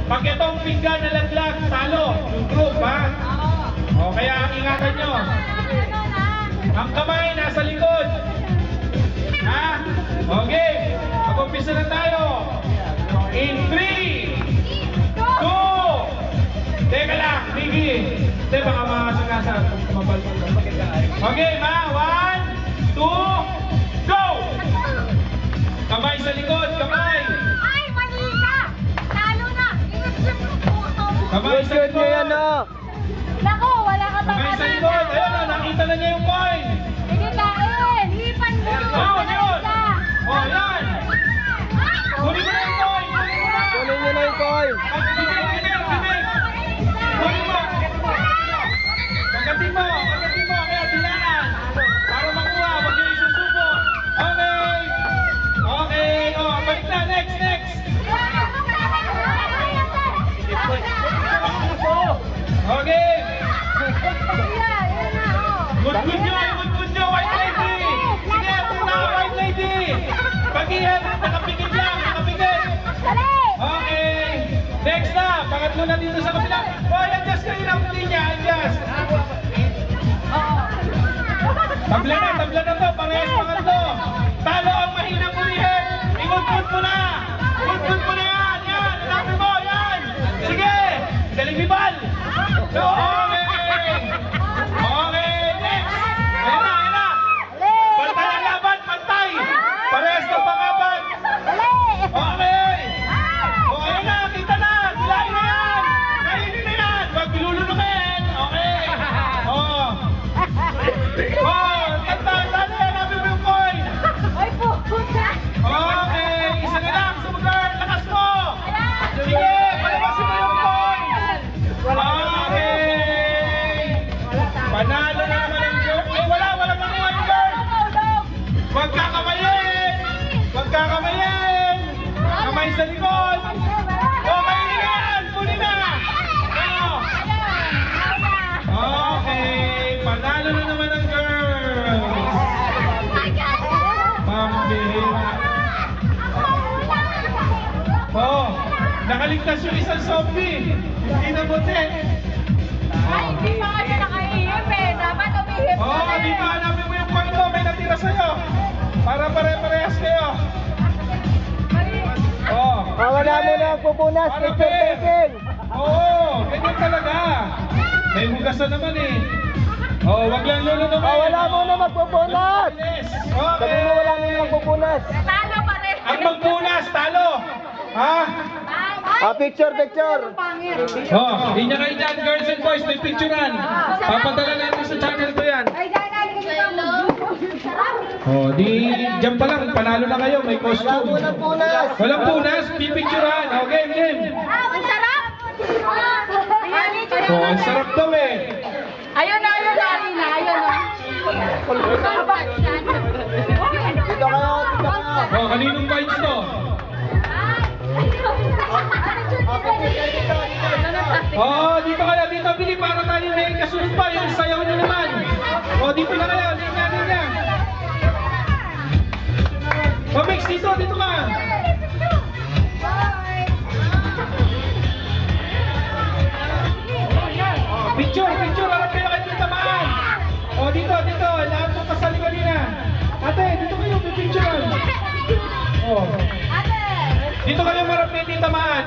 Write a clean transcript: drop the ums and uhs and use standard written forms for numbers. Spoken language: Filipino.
Pag itong pinggan na laglag, talo. Yung group, ha? O, kaya ingatan nyo. Ang kamay nasa likod. Ha? Okay. Mag-umpisa na tayo. In 3, 2, teka lang, Biggie. Hindi, baka makasagasa. Okay, ma. 1, 2, go! Kamay sa likod, kamay. Ay, mali ka! Talo na! Kamay sa likod. Naku, wala ka pa Kamay sa likod. Ayun na, nakita na niya yung coin. Sige kain! Lipan mo! Oh, yun. Oh, yan. Kunin mo na yung coin. Kunin nyo na yung coin. Bibig. Kunin mo. Pagkatin mo. Kaya dilaan. Para makuha, wag yung isusubo. Okay. Okay. Oh, balik na. Next. Okay. Good nyo, white lady. Sige, puna ka, white lady. Pag-ihan, nakapigit lang, nakapigit. Okay. Next na, pangatlo na dito sa kabila. Hoy, adjust kayo ng linya, adjust. Tabla na to, parehas pangatlo. Talo ang mahinang ulihin. Ikot-kot mo na. Ikot-kot mo na yan. Hanapin mo, yan. Sige, galing-libal. Okay. Okay, next. Ayan na. Pantay ang laban, pantay. Parehas ng pangaban. Okay. O, ayan na, kita na. Kilain na yan. Kainin na yan. Huwag bilulunukin. Okay. Oh. Oh, tanda yan. Hanapin mo yung coin. Okay, isa na lang. Sumagard, lakas mo. Sige, palabasin mo yung coin. Okay. Panalo na naman ang girl. Eh, wala makuha yung girl. Huwag kakamayin. Kamay sa likod. Okay na yan. Kunin na. Okay, panalo na naman ang girls. Pambihira. Oh, nakaligtas yung isang zombie. Hindi na buti. Oh, dito hanapin mo yung coin mo. May natira sa'yo. Para pare-parehas kayo. Oh. Wala mo na magpupunas. Picture taking. Oo, ganyan talaga. May hugasan naman eh. Oh, wag lang lulunukin. Wala mo na magpupunas. Okay. Sabi mo wala mo na magpupunas. Ang magpunas, talo. Ha? Picture. Oh, hindi niya kayo dyan, girls and boys, may picturean. Papadala natin sa channel ko yan. Oh, di dyan pa lang, panalo na kayo, may Wala costume. mo na punas. Walang punas, pipicturean. Oh, game. Ang sarap! Oh, ang sarap daw eh. Ayun na, Alina. Ayun na. Dito kayo. Oh, kaninong bites to? Oh, dito kayo, dito Bili, para tayo may kasunod pa, yung sayaw nyo naman. Oh, dito na kayo, linya. Oh, Mix, dito ka. Picture, harap kayo kayo tamaan. Oh, dito, lahat ng kasali kanina. Ate, dito kayo, may picture. Oh. Dito kayo marap kayo tamaan.